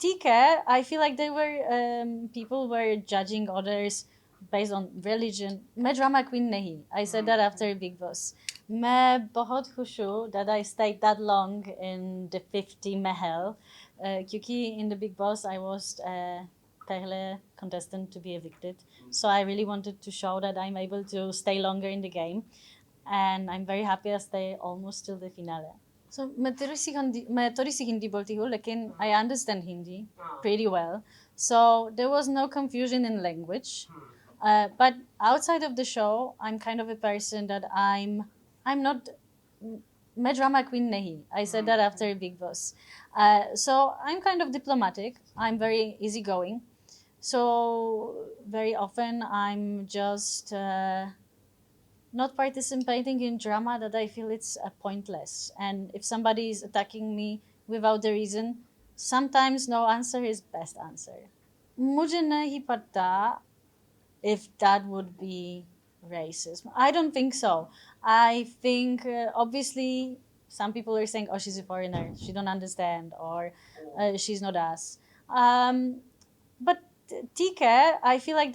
Tika, I feel like people were judging others based on religion. मैं drama queen नहीं. I said that after Big Boss. मैं बहुत खुश हूँ that I stayed that long in the 50 महल, क्योंकि in the Big Boss I was पहले contestant to be evicted. So I really wanted to show that I'm able to stay longer in the game, and I'm very happy I stay almost till the finale. So मैं थोड़ी सी हिंदी बोलती हूँ, लेकिन I understand Hindi pretty well. So there was no confusion in language. But outside of the show, I'm kind of a person that I'm not मैं drama queen नहीं. I said that after Big Boss. So I'm kind of diplomatic. I'm very easygoing. So very often I'm just not participating in drama that I feel it's pointless. And if somebody is attacking me without the reason, sometimes no answer is best answer. मुझे नहीं पता if that would be racism. I don't think so. I think obviously some people are saying, "Oh, she's a foreigner. She don't understand," or "She's not us." But Tika, I feel like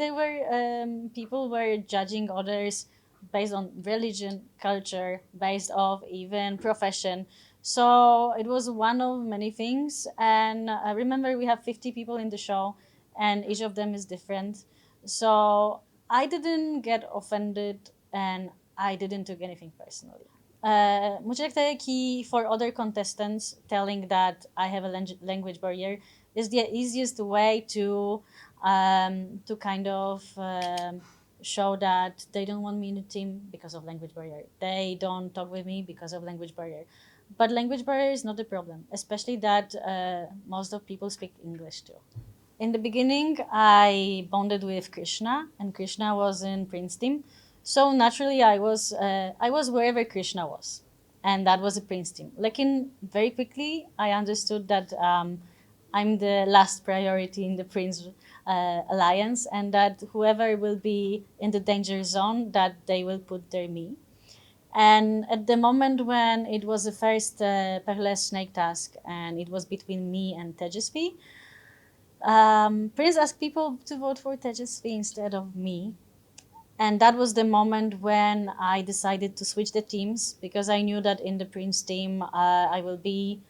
people were judging others based on religion, culture, based off even profession. So it was one of many things. And I remember we have 50 people in the show, and each of them is different. So I didn't get offended, and I didn't take anything personally. मुझे लगता है कि for other contestants, telling that I have a language barrier is the easiest way to kind of show that they don't want me in the team because of language barrier. They don't talk with me because of language barrier. But language barrier is not the problem, especially that most of people speak English too. In the beginning, I bonded with Krishna, and Krishna was in Prince team. So naturally, I was wherever Krishna was, and that was a Prince team. Lekin very quickly, I understood that I'm the last priority in the Prince alliance, and that whoever will be in the danger zone, that they will put there me. And at the moment when it was the first Perles snake task, and it was between me and Tejasvi, Prince asked people to vote for Tejasvi instead of me. And that was the moment when I decided to switch the teams, because I knew that in the Prince team I will be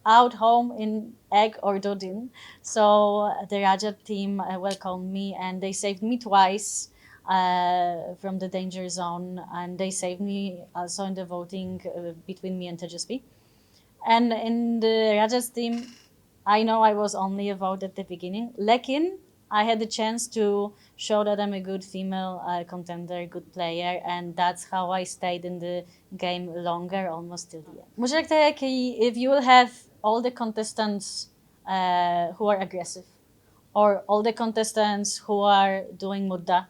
out home in Egg or Dodin. So the Rajat team welcomed me, and they saved me twice from the danger zone, and they saved me also in the voting between me and Tejasvi. And in the Rajat team, I know I was only a vote at the beginning. Lekin, I had the chance to show that I'm a good female contender, good player, and that's how I stayed in the game longer, almost till the end. मुझे लगता है कि if you will have all the contestants who are aggressive, or all the contestants who are doing mudda,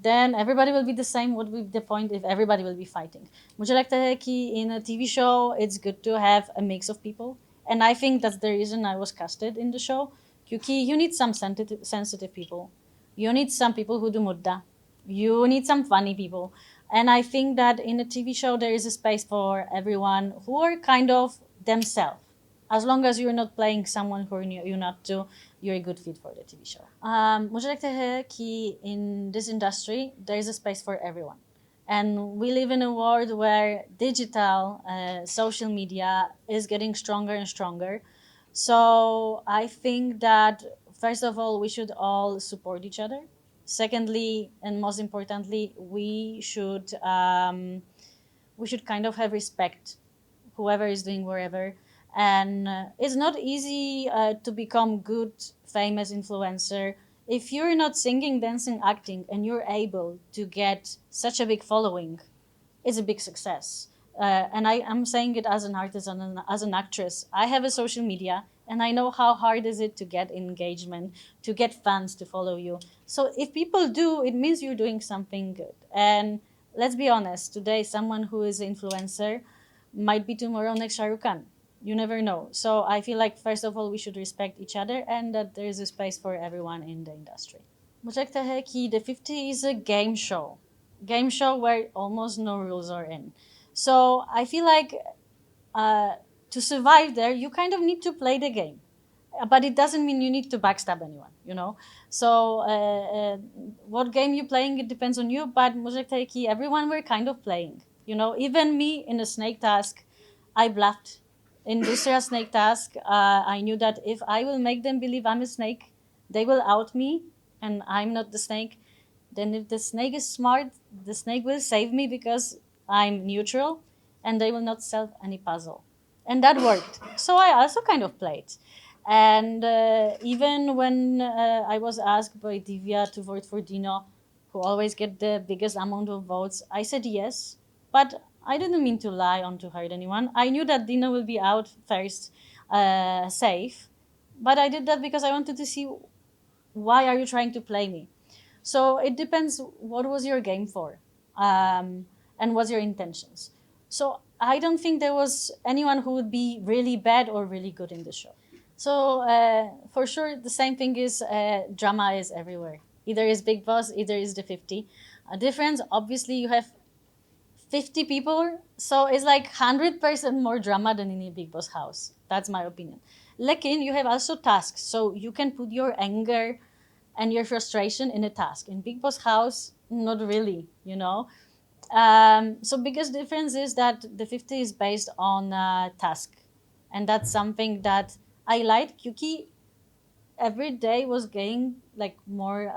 then everybody will be the same. What would be the point if everybody will be fighting? मुझे लगता है कि in a TV show, it's good to have a mix of people. And I think that's the reason I was casted in the show. क्योंकि you need some sensitive people. You need some people who do mudda. You need some funny people. And I think that in a TV show, there is a space for everyone who are kind of themselves. As long as you're not playing someone who you're not to, you're a good fit for the TV show. मुझे लगता है कि in this industry, there is a space for everyone. And we live in a world where digital, social media is getting stronger and stronger. So I think that, first of all, we should all support each other. Secondly, and most importantly, we should kind of have respect, whoever is doing wherever. And it's not easy to become good, famous influencer if you're not singing, dancing, acting, and you're able to get such a big following. It's a big success. And I am saying it as an artist and as an actress. I have a social media, and I know how hard is it to get engagement, to get fans to follow you. So if people do, it means you're doing something good. And let's be honest, today someone who is an influencer might be tomorrow next Shah Rukh Khan. You never know. So I feel like, first of all, we should respect each other, and that there is a space for everyone in the industry. मुझे लगता है कि The 50 is a game show where almost no rules are in. So I feel like to survive there, you kind of need to play the game. but it doesn't mean you need to backstab anyone, you know. So what game you're playing, it depends on you. But Mujak everyone were kind of playing, you know. Even me in a snake task, I bluffed. In Dusra snake task, I knew that if I will make them believe I'm a snake, they will out me, and I'm not the snake. Then if the snake is smart, the snake will save me because I'm neutral, and they will not solve any puzzle. And that worked. So I also kind of played. And even when I was asked by Divya to vote for Dino, who always get the biggest amount of votes, I said yes. But I didn't mean to lie or to hurt anyone. I knew that Dino will be out first, safe. But I did that because I wanted to see why are you trying to play me. So it depends what was your game for, and what's your intentions. So I don't think there was anyone who would be really bad or really good in the show. So for sure, the same thing is drama is everywhere. Either is Big Boss, either is the 50. A difference, obviously, you have 50 people, so it's like 100% more drama than in a Big Boss house. That's my opinion. Lekin, you have also tasks, so you can put your anger and your frustration in a task. In Big Boss house, not really, you know. So biggest difference is that the 50 is based on task, and that's something that I like. Kyuki every day was getting like more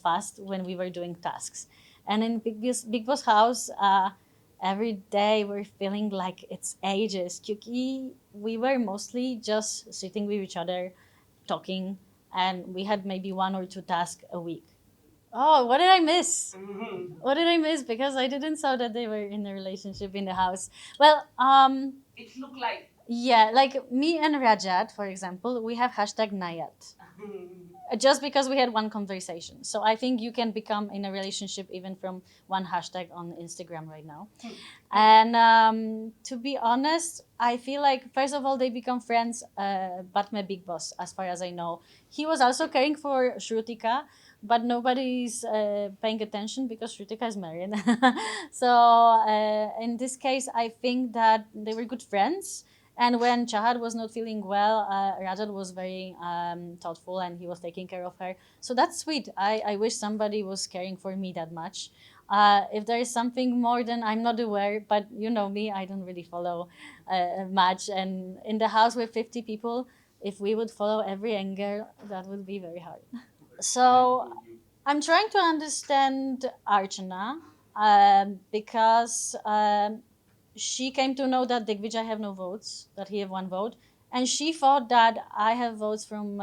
fast when we were doing tasks, and in Big Boss house, every day we're feeling like it's ages. Kyuki, we were mostly just sitting with each other, talking, and we had maybe one or two tasks a week. Oh, what did I miss? What did I miss? Because I didn't saw that they were in a relationship in the house. Well, yeah, like me and Rajat, for example, we have hashtag Nayat. Just because we had one conversation. So I think you can become in a relationship even from one hashtag on Instagram right now. And to be honest, I feel like first of all they become friends. But my big boss, as far as I know, he was also caring for Shrutika, but nobody's paying attention because Shrutika is married. So in this case, I think that they were good friends. And when Chahad was not feeling well, Rajat was very thoughtful and he was taking care of her. So that's sweet. I wish somebody was caring for me that much. If there is something more, then I'm not aware. But you know me, I don't really follow much. And in the house with 50 people, if we would follow every angle, that would be very hard. So I'm trying to understand Archana because she came to know that Digvijay have no votes, that he have one vote, and she thought that I have votes from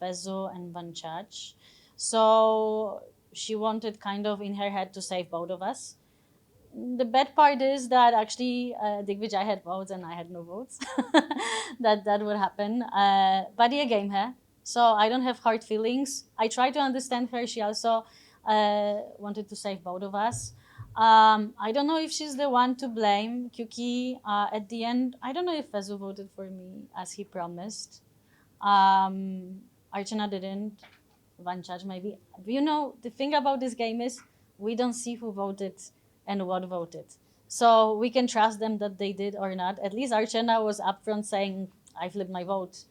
Vezo and Vanchach. So she wanted kind of in her head to save both of us. The bad part is that actually Digvijay had votes and I had no votes. That would happen. But yeah, game hai. So I don't have hard feelings. I try to understand her. She also wanted to save both of us. I don't know if she's the one to blame. Kyuki, at the end, I don't know if Fezu voted for me as he promised. Archana didn't. Vanchaj maybe. You know, the thing about this game is we don't see who voted and what voted. So we can trust them that they did or not. At least Archana was upfront saying, I flipped my vote.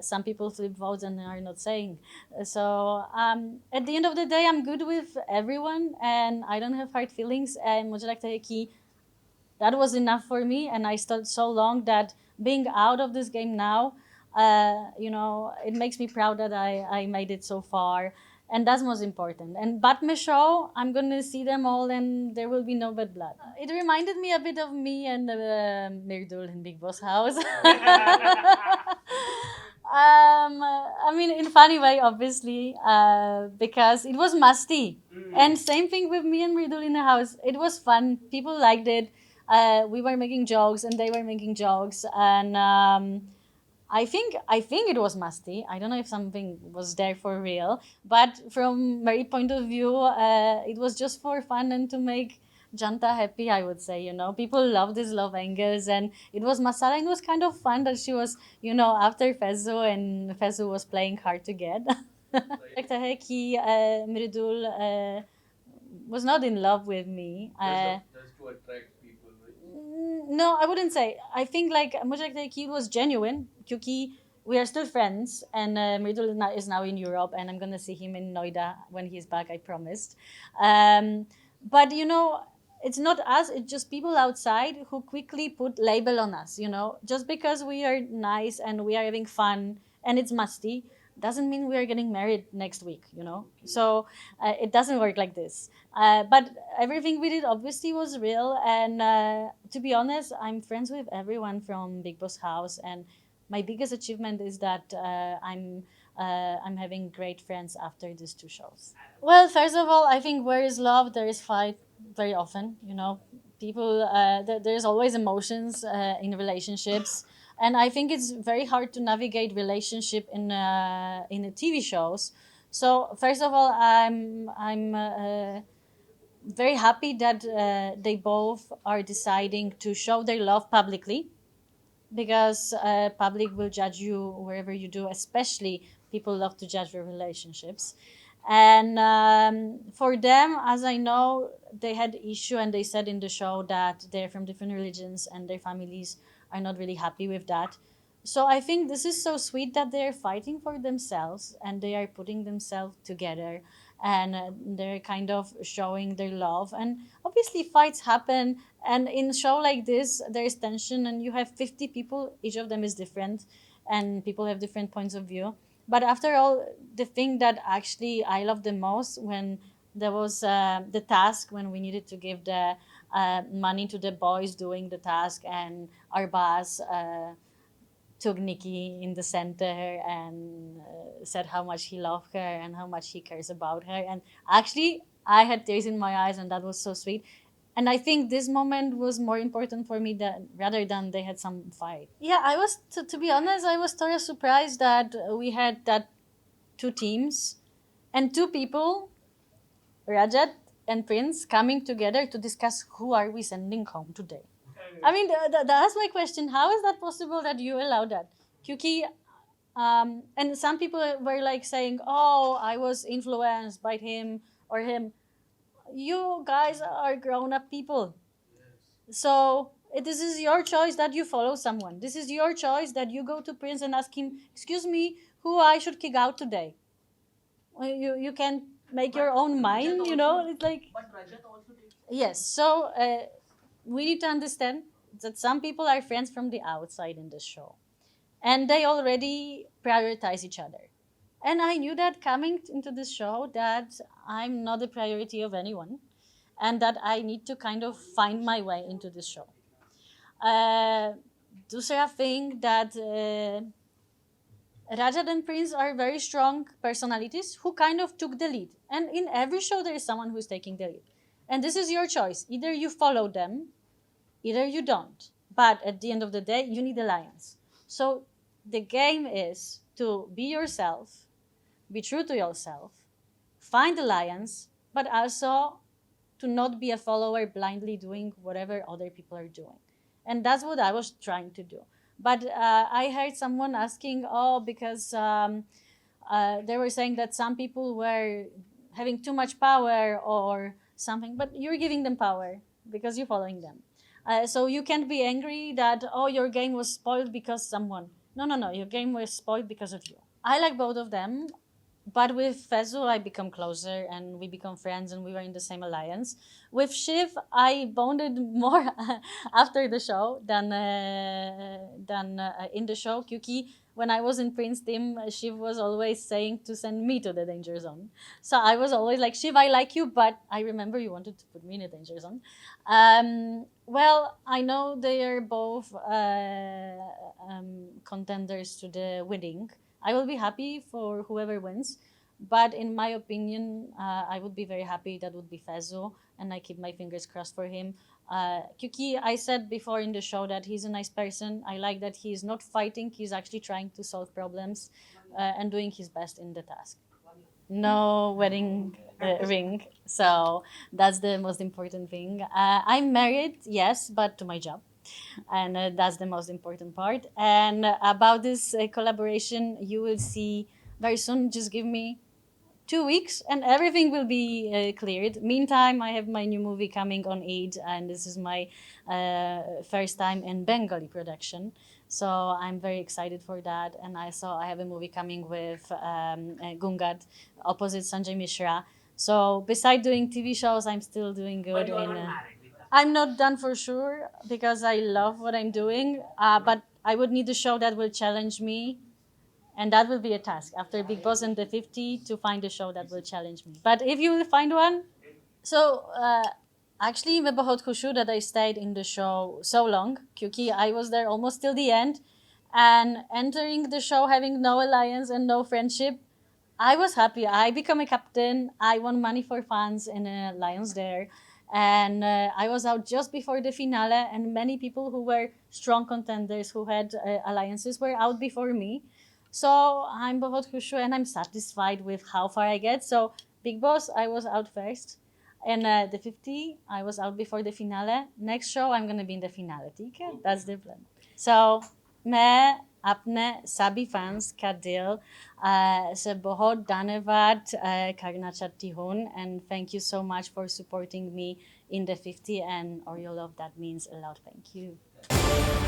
Some people flip votes and are not saying. So at the end of the day, I'm good with everyone and I don't have hard feelings. And Mujalak Taheki, that was enough for me. And I studied so long that being out of this game now, it makes me proud that I made it so far. And that's most important. And Batme show, I'm gonna see them all, and there will be no bad blood. It reminded me a bit of me and Mirdul in Big Boss House. I mean, in funny way, obviously, because it was musty. And same thing with me and Mridul in the house. It was fun. People liked it. We were making jokes, and they were making jokes, and I think it was musty. I don't know if something was there for real, but from my point of view, it was just for fun and to make Janta happy. I would say, people love these love angles, and it was masala. And it was kind of fun that she was, after Fezu and Fezu was playing hard to get. Like Taheki, Mridul was not in love with me. No, I wouldn't say. I think like Mujak Taiki was genuine. Kyuki, we are still friends, and Mridul is now in Europe, and I'm gonna see him in Noida when he's back. I promised. Um, but it's not us; it's just people outside who quickly put label on us. Just because we are nice and we are having fun and it's musty doesn't mean we are getting married next week. So it doesn't work like this. But everything we did obviously was real, and to be honest, I'm friends with everyone from Big Boss House, and my biggest achievement is that I'm having great friends after these two shows. Well, first of all, I think where is love, there is fight very often. People there's always emotions in relationships, and I think it's very hard to navigate relationship in the TV shows. So first of all, I'm very happy that they both are deciding to show their love publicly, because public will judge you wherever you do, especially people love to judge their relationships. And for them, as I know, they had issue, and they said in the show that they're from different religions and their families are not really happy with that. So I think this is so sweet that they're fighting for themselves and they are putting themselves together, and they're kind of showing their love. And obviously fights happen, and in show like this there's tension, and you have 50 people, each of them is different, and people have different points of view. But after all, the thing that actually I love the most, when there was the task when we needed to give the money to the boys doing the task, and our boss took Nikki in the center and said how much he loved her and how much he cares about her. And actually, I had tears in my eyes, and that was so sweet. And I think this moment was more important for me than rather than they had some fight. Yeah, I was to be honest, I was sort of surprised that we had that two teams and two people, Rajat and Prince, coming together to discuss who are we sending home today. I mean, that's my question. How is that possible that you allow that? Kyuki, and some people were like saying, "Oh, I was influenced by him or him." You guys are grown-up people, so this is your choice that you follow someone. This is your choice that you go to Prince and ask him, "Excuse me, who I should kick out today?" You can make your own mind. It's like yes. So we need to understand that some people are friends from the outside in this show, and they already prioritize each other. And I knew that coming into this show that I'm not the priority of anyone, and that I need to kind of find my way into this show. Uh, दूसरा thing that Rajat and Prince are very strong personalities who kind of took the lead. And in every show, there is someone who's taking the lead. And this is your choice. Either you follow them, either you don't. But at the end of the day, you need alliance. So the game is to be yourself, be true to yourself, find alliance, but also to not be a follower blindly doing whatever other people are doing. And that's what I was trying to do. But I heard someone asking, oh, because they were saying that some people were having too much power or something, but you're giving them power because you're following them. So you can't be angry that, oh, your game was spoiled because someone. No, no, no, your game was spoiled because of you. I like both of them, but with Fezu, I become closer and we become friends and we were in the same alliance. With Shiv, I bonded more after the show than in the show. Kyuki, when I was in Prince team, Shiv was always saying to send me to the danger zone. So I was always like, Shiv, I like you, but I remember you wanted to put me in a danger zone. Well, I know they are both contenders to the winning. I will be happy for whoever wins, but in my opinion, I would be very happy that would be Fezo, and I keep my fingers crossed for him. Kyuki, I said before in the show that he's a nice person. I like that he's not fighting; he's actually trying to solve problems and doing his best in the task. No wedding ring, so that's the most important thing. I'm married, yes, but to my job, and that's the most important part. And about this collaboration, you will see very soon. Just give me 2 weeks and everything will be cleared. Meantime, I have my new movie coming on Eid, and this is my first time in Bengali production. So I'm very excited for that. And I have a movie coming with Gungad opposite Sanjay Mishra. So beside doing TV shows, I'm still doing good I'm not done for sure because I love what I'm doing, but I would need a show that will challenge me, and that will be a task after Big Boss and the 50 to find a show that will challenge me. But if you will find one, so actually मैं बहुत खुश हूँ that I stayed in the show so long क्योंकि I was there almost till the end, and entering the show having no alliance and no friendship, I was happy. I became a captain. I won money for fans in a Lions there. And I was out just before the finale, and many people who were strong contenders who had alliances were out before me. So I'm बहुत खुश हूँ and I'm satisfied with how far I get. So Big Boss, I was out first. And the 50, I was out before the finale. Next show, I'm going to be in the finale. ठीक है? That's the plan. So मैं अपने सभी fans का दिल से बहुत धन्यवाद करना चाहती हूँ, and thank you so much for supporting me in the 50 and all your love. That means a lot. Thank you.